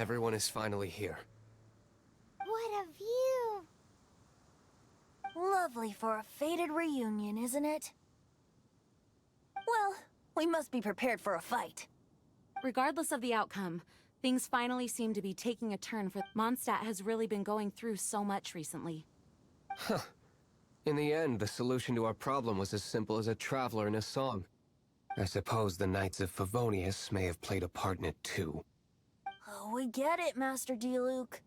Everyone is finally here. What a view! Lovely for a fated reunion, isn't it? Well, we must be prepared for a fight. Regardless of the outcome, things finally seem to be taking a turn for Mondstadt has really been going through so much recently. Huh. In the end, the solution to our problem was as simple as a traveler in a song. I suppose the Knights of Favonius may have played a part in it too. Oh, we get it, Master Diluc.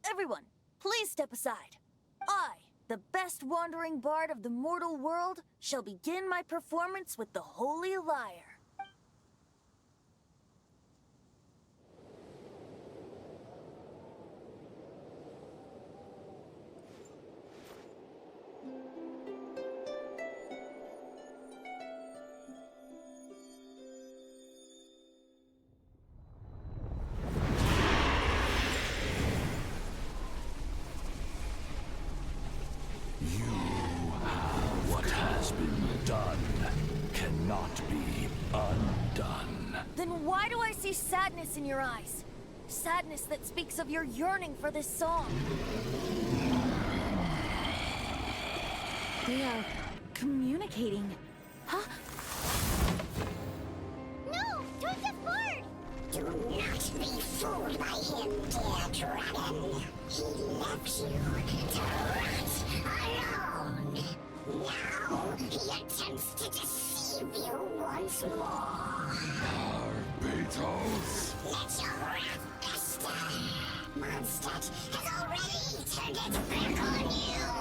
Everyone, please step aside. I, the best wandering bard of the mortal world, shall begin my performance with the Holy Lyre. What has been done cannot be undone. Then why do I see sadness in your eyes? Sadness that speaks of your yearning for this song. They are communicating. Huh? No! Twinke's bard! Do not be fooled by him, dear dragon. He left you to rot alone. Now he attempts to deceive you once more. Beatles! Let your wrath fester. Mondstadt has already turned its back on you.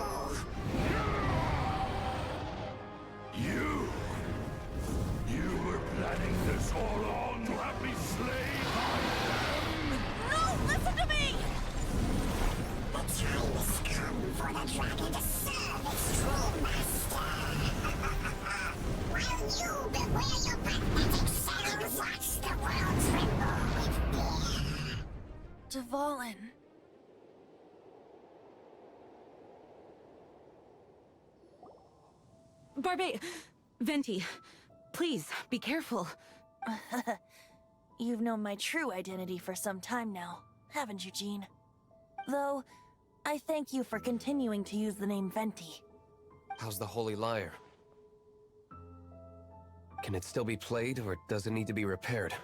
You were planning this all along to have me slain by them? No! Listen to me! The time has come for the dragon to serve its true master. While you beware your pathetic selves, watch the world tremble with fear. Dvalin. Venti, please, be careful. You've known my true identity for some time now, haven't you, Jean? Though, I thank you for continuing to use the name Venti. How's the Holy Lyre? Can it still be played, or does it need to be repaired?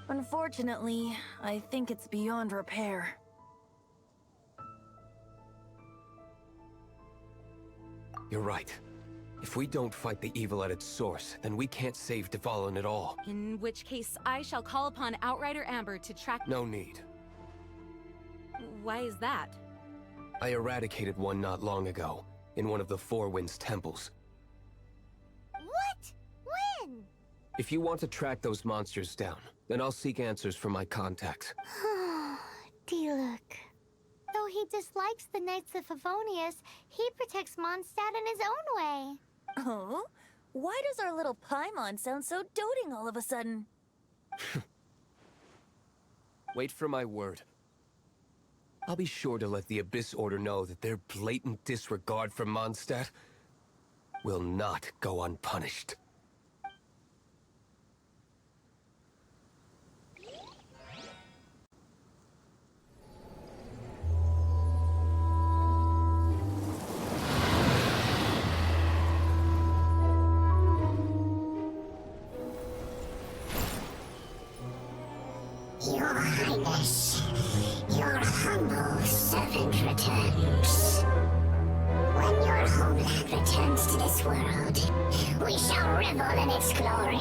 Unfortunately, I think it's beyond repair. You're right. If we don't fight the evil at its source, then we can't save Dvalin at all. In which case, I shall call upon Outrider Amber to track— No need. Why is that? I eradicated one not long ago, in one of the Four Winds temples. What? When? If you want to track those monsters down, then I'll seek answers from my contacts. Diluc. Though he dislikes the Knights of Favonius, he protects Mondstadt in his own way. Oh? Why does our little Paimon sound so doting all of a sudden? Wait for my word. I'll be sure to let the Abyss Order know that their blatant disregard for Mondstadt will not go unpunished. Your Highness, your humble servant returns. When your homeland returns to this world, we shall revel in its glory.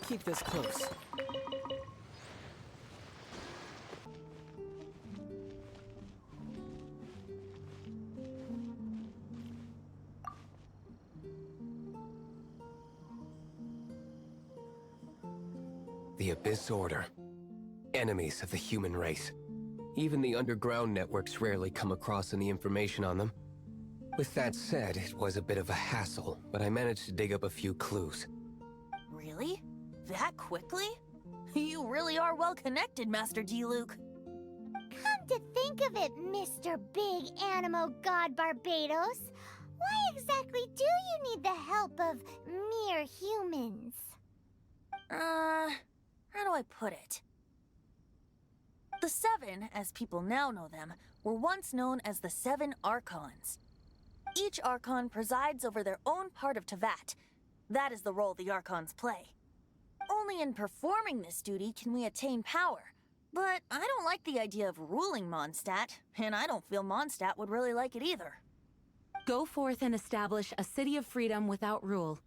keep this close. The Abyss Order. Enemies of the human race. Even the underground networks rarely come across any information on them. With that said, it was a bit of a hassle, but I managed to dig up a few clues. Really? That quickly? You really are well connected, Master Diluc. Come to think of it, Mr. Big Animo God Barbados, why exactly do you need the help of mere humans? How do I put it? The Seven, as people now know them, were once known as the Seven Archons. Each Archon presides over their own part of Teyvat. That is the role the Archons play. Only in performing this duty can we attain power. But I don't like the idea of ruling Mondstadt, and I don't feel Mondstadt would really like it either. Go forth and establish a city of freedom without rule.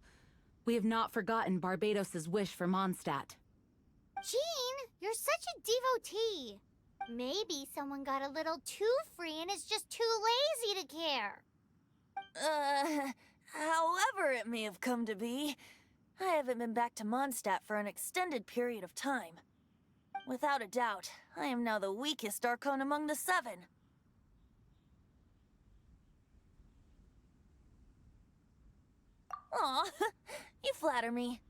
We have not forgotten Barbados' wish for Mondstadt. Jean, you're such a devotee. Maybe someone got a little too free and is just too lazy to care. However it may have come to be, I haven't been back to Mondstadt for an extended period of time. Without a doubt, I am now the weakest Archon among the Seven. Aw, you flatter me.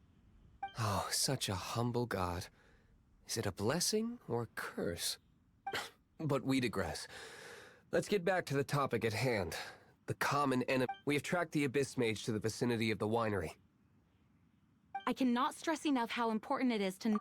Oh, such a humble god. Is it a blessing or a curse? But we digress. Let's get back to the topic at hand. The common enemy. We have tracked the Abyss Mage to the vicinity of the winery. I cannot stress enough how important it is to...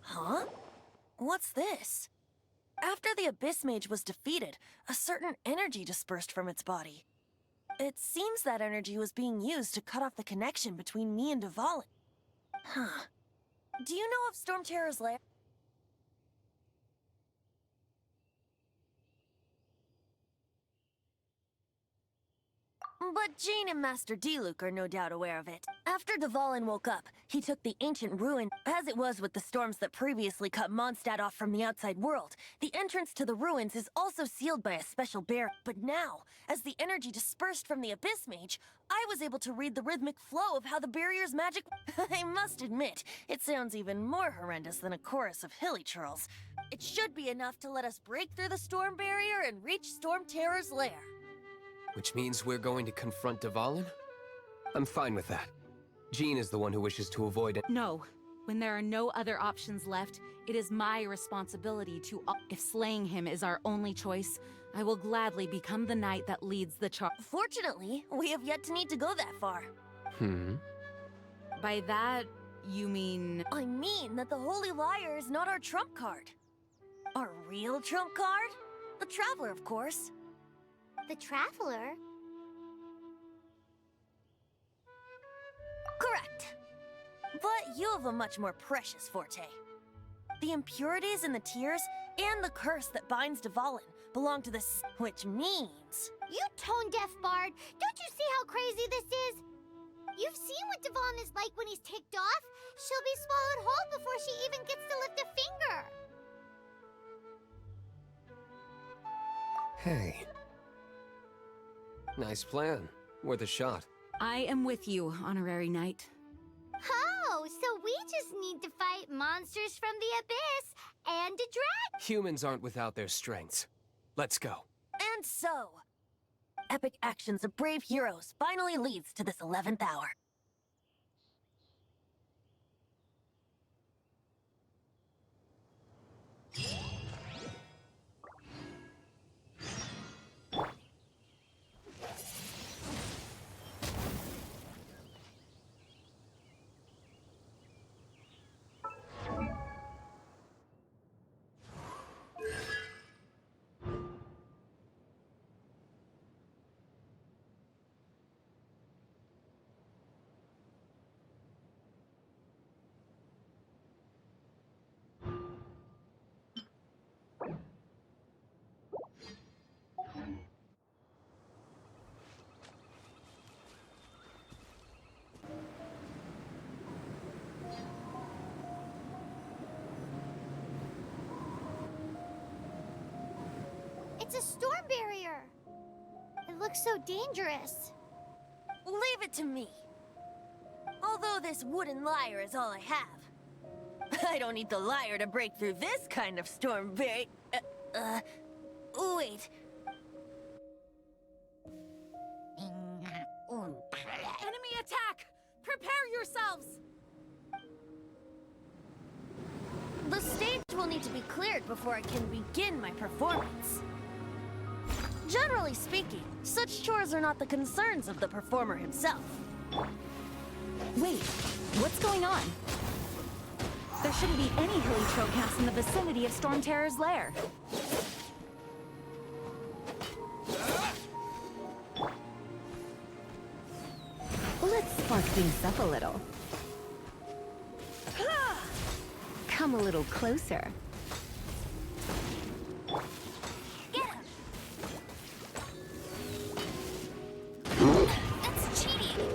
Huh? What's this? After the Abyss Mage was defeated, a certain energy dispersed from its body. It seems that energy was being used to cut off the connection between me and Dvalin. Huh. Do you know of Storm Terror's lair? But Jean and Master Diluc are no doubt aware of it. After Dvalin woke up, he took the ancient ruin, as it was with the storms that previously cut Mondstadt off from the outside world. The entrance to the ruins is also sealed by a special barrier. But now, as the energy dispersed from the Abyss Mage, I was able to read the rhythmic flow of how the barrier's magic... I must admit, it sounds even more horrendous than a chorus of hilly churls. It should be enough to let us break through the storm barrier and reach Storm Terror's lair. Which means we're going to confront Dvalin? I'm fine with that. Jean is the one who wishes to avoid it. No. When there are no other options left, it is my responsibility to... If slaying him is our only choice, I will gladly become the knight that leads the charge. Fortunately, we have yet to need to go that far. By that, you mean... I mean that the Holy Liar is not our trump card. Our real trump card? The Traveler, of course. The Traveler? Correct. But you have a much more precious forte. The impurities in the tears and the curse that binds Dvalin belong to this, which means... You tone-deaf bard! Don't you see how crazy this is? You've seen what Dvalin is like when he's ticked off. She'll be swallowed whole before she even gets to lift a finger. Hey. Nice plan. Worth a shot. I am with you, Honorary Knight. Oh, so we just need to fight monsters from the abyss and a dragon. Humans aren't without their strengths. Let's go. And so, epic actions of brave heroes finally leads to this 11th hour. It's a storm barrier. It looks so dangerous. Leave it to me. Although this wooden lyre is all I have. I don't need the lyre to break through this kind of storm wait. Enemy attack! Prepare yourselves! The stage will need to be cleared before I can begin my performance. Generally speaking, such chores are not the concerns of the performer himself. Wait, what's going on? There shouldn't be any hilly trocast in the vicinity of Storm Terror's lair. Let's spark things up a little. Come a little closer. Get him! That's cheating!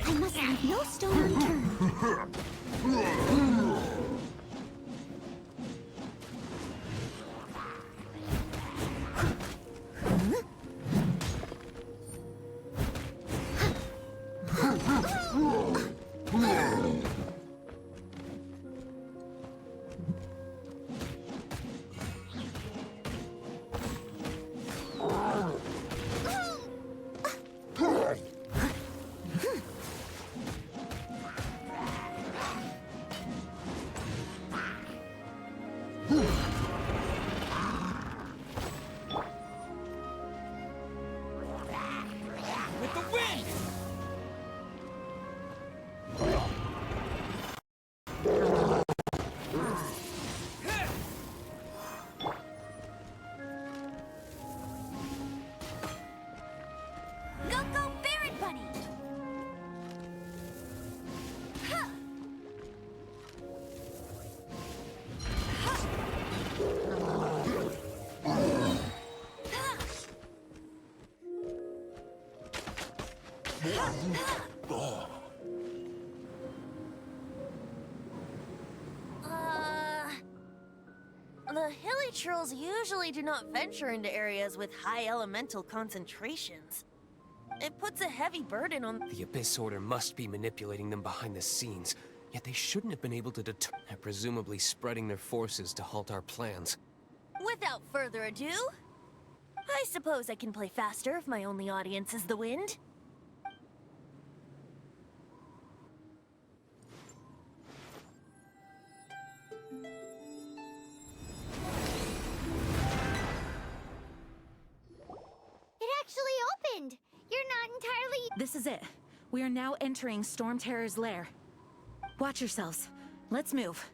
I must leave no stone unturned. With the wind! Go, Barret Bunny! Ha! The hilly trolls usually do not venture into areas with high elemental concentrations. It puts a heavy burden on... The Abyss Order must be manipulating them behind the scenes, yet they shouldn't have been able to deter... They're presumably spreading their forces to halt our plans. Without further ado, I suppose I can play faster if my only audience is the wind. It actually opened. You're not entirely... This is it. We are now entering Storm Terror's lair. Watch yourselves. Let's move.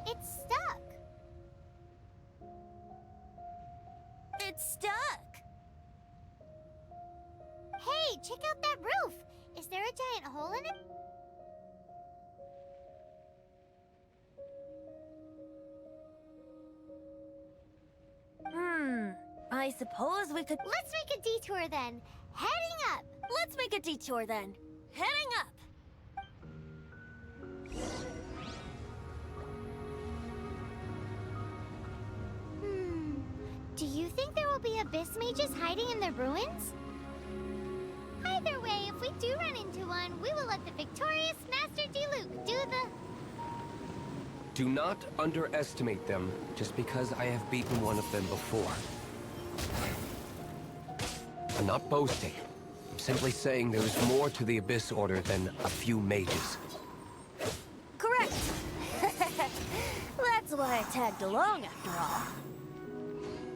It's stuck. It's stuck! Hey, check out that roof. Is there a giant hole in it? I suppose we could... Let's make a detour then. Heading up. Let's make a detour then. Heading up! Do you think there will be abyss mages hiding in the ruins? Either way, if we do run into one, we will let the victorious Master Diluc do the... Do not underestimate them, just because I have beaten one of them before. I'm not boasting. I'm simply saying there is more to the Abyss Order than a few mages. Correct! That's why I tagged along after all.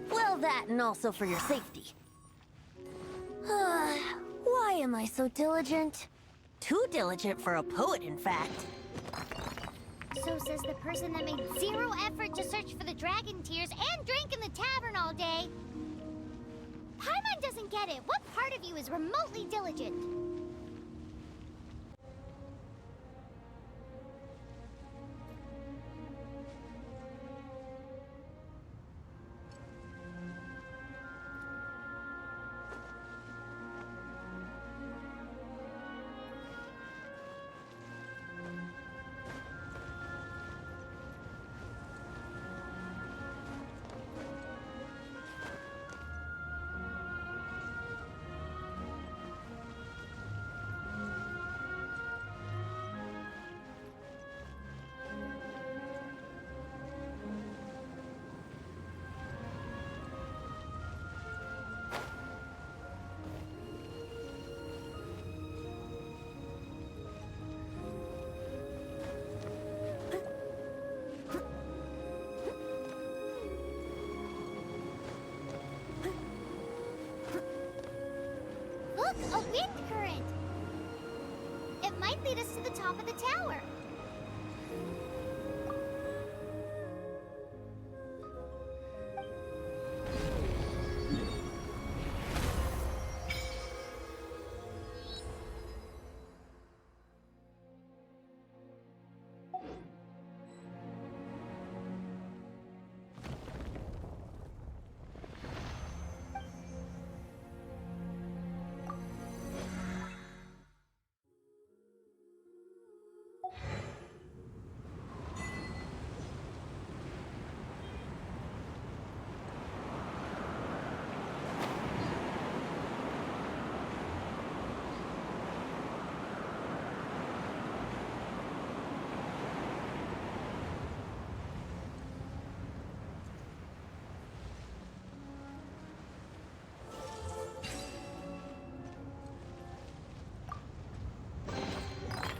Well, that and also for your safety. Why am I so diligent? Too diligent for a poet, in fact. So says the person that made zero effort to search for the dragon tears and drank in the tavern all day. Paimon doesn't get it. What part of you is remotely diligent? Look, a wind current! It might lead us to the top of the tower.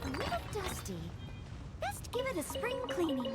A little dusty. Best give it a spring cleaning.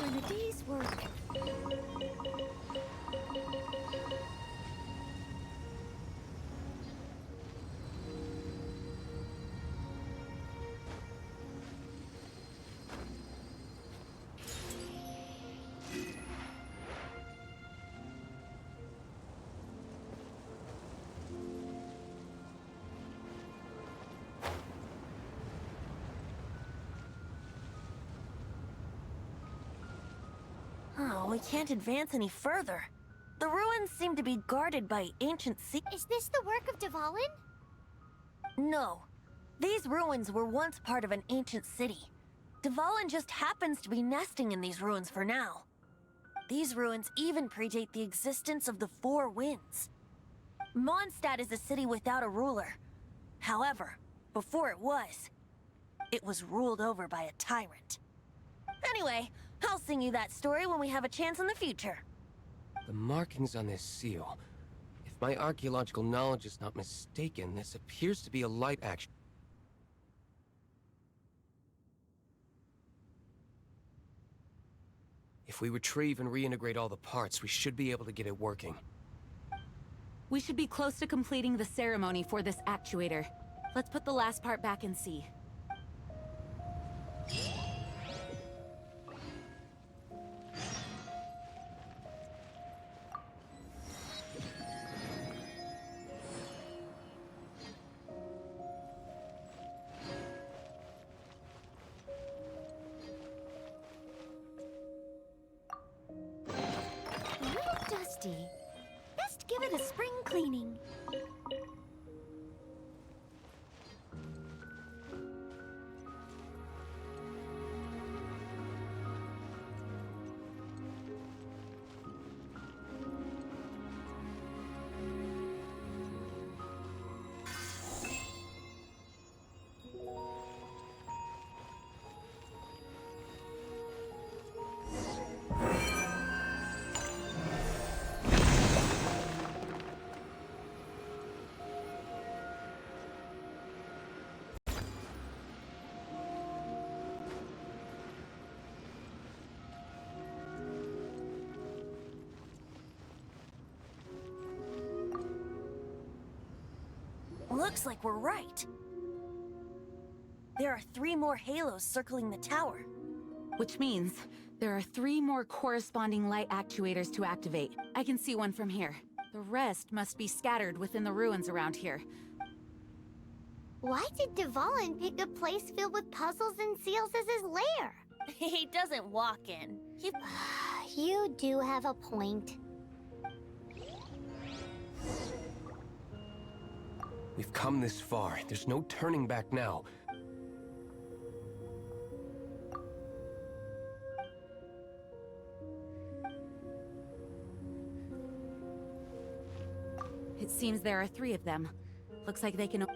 A day's work. We can't advance any further. The ruins seem to be guarded by ancient Is this the work of Dvalin? No. These ruins were once part of an ancient city. Dvalin just happens to be nesting in these ruins for now. These ruins even predate the existence of the Four Winds. Mondstadt is a city without a ruler. However, before it was ruled over by a tyrant. Anyway, I'll sing you that story when we have a chance in the future. The markings on this seal. If my archaeological knowledge is not mistaken, this appears to be a light action. If we retrieve and reintegrate all the parts, we should be able to get it working. We should be close to completing the ceremony for this actuator. Let's put the last part back and see. A little dusty. Best give it a spring cleaning. Looks like we're right. There are 3 more halos circling the tower. Which means there are 3 more corresponding light actuators to activate. I can see one from here. The rest must be scattered within the ruins around here. Why did Dvalin pick a place filled with puzzles and seals as his lair? He doesn't walk in. You do have a point. We've come this far. There's no turning back now. It seems there are 3 of them. Looks like they can...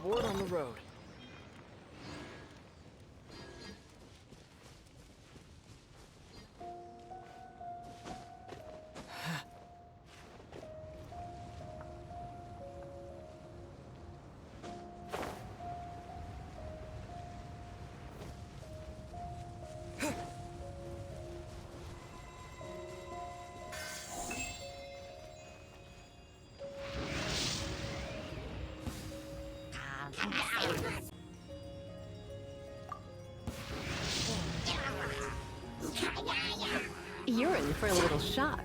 reward on the road. You're in for a little shock.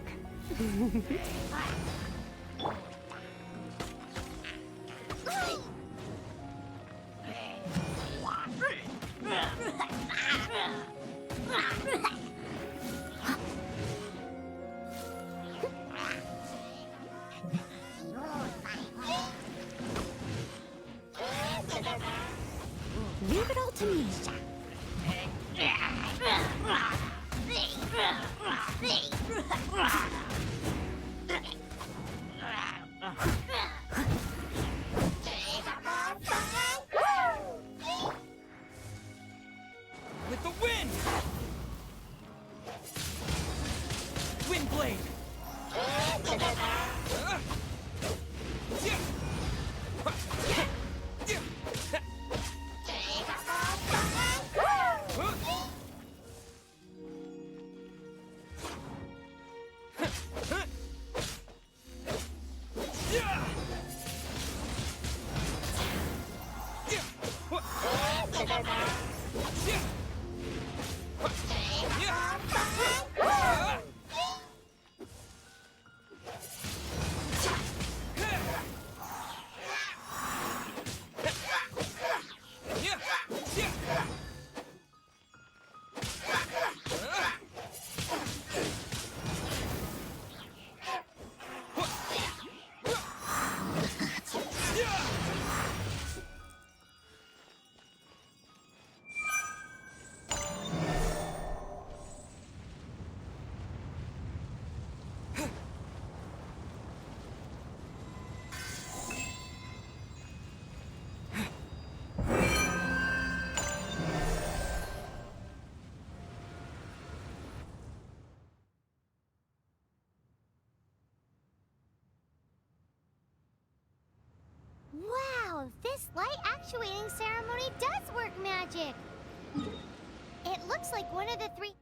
Leave it all to me. With the wind! Wind blade! Wow, this light actuating ceremony does work magic. It looks like one of the three...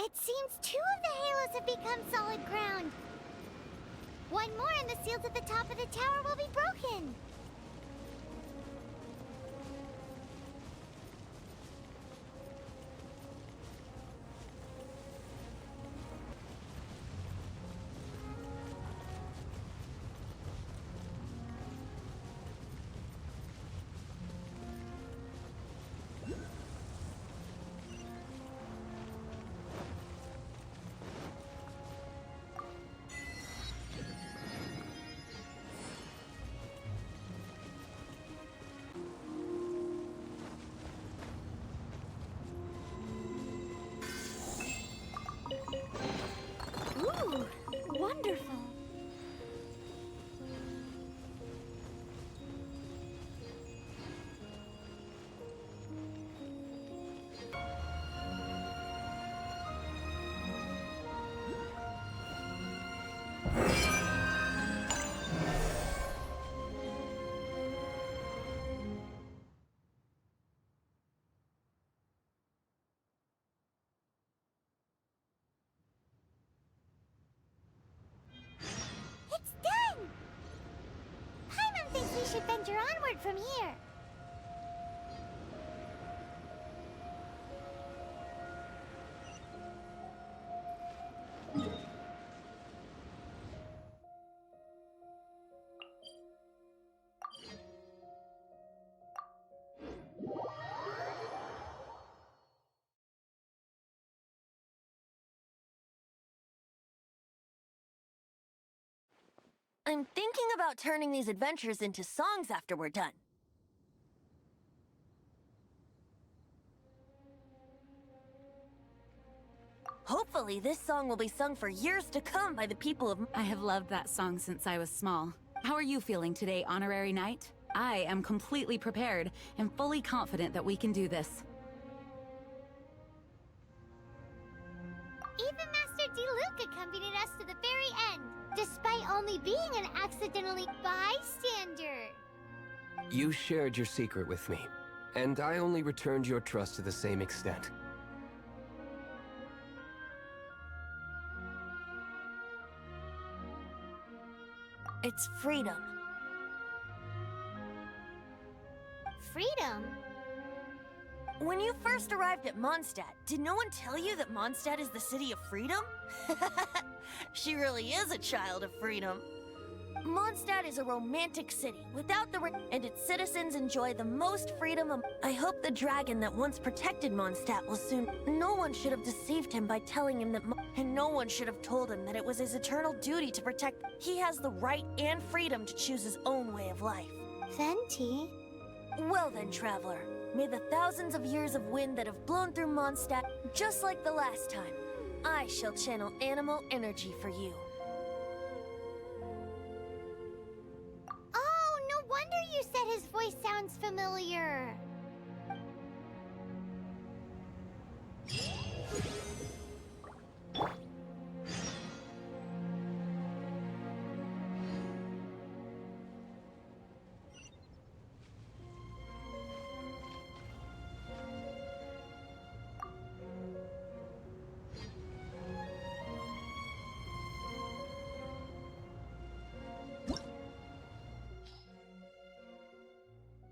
It seems 2 of the halos have become solid ground. One more and the seals at the top of the tower will be broken. should venture onward from here. I'm thinking about turning these adventures into songs after we're done. Hopefully, this song will be sung for years to come by the people of... I have loved that song since I was small. How are you feeling today, Honorary Knight? I am completely prepared and fully confident that we can do this. Even Master Diluc accompanied us to the very end, despite only being an accidentally bystander. You shared your secret with me, and I only returned your trust to the same extent. It's freedom. Freedom? When you first arrived at Mondstadt, did no one tell you that Mondstadt is the city of freedom? She really is a child of freedom. Mondstadt is a romantic city without and its citizens enjoy the most freedom. I hope the dragon that once protected Mondstadt will soon... No one should have deceived him by telling him that... And no one should have told him that it was his eternal duty to protect... He has the right and freedom to choose his own way of life. Venti? Well then, traveler. May the thousands of years of wind that have blown through Mondstadt, just like the last time, I shall channel animal energy for you. Oh, no wonder you said his voice sounds familiar.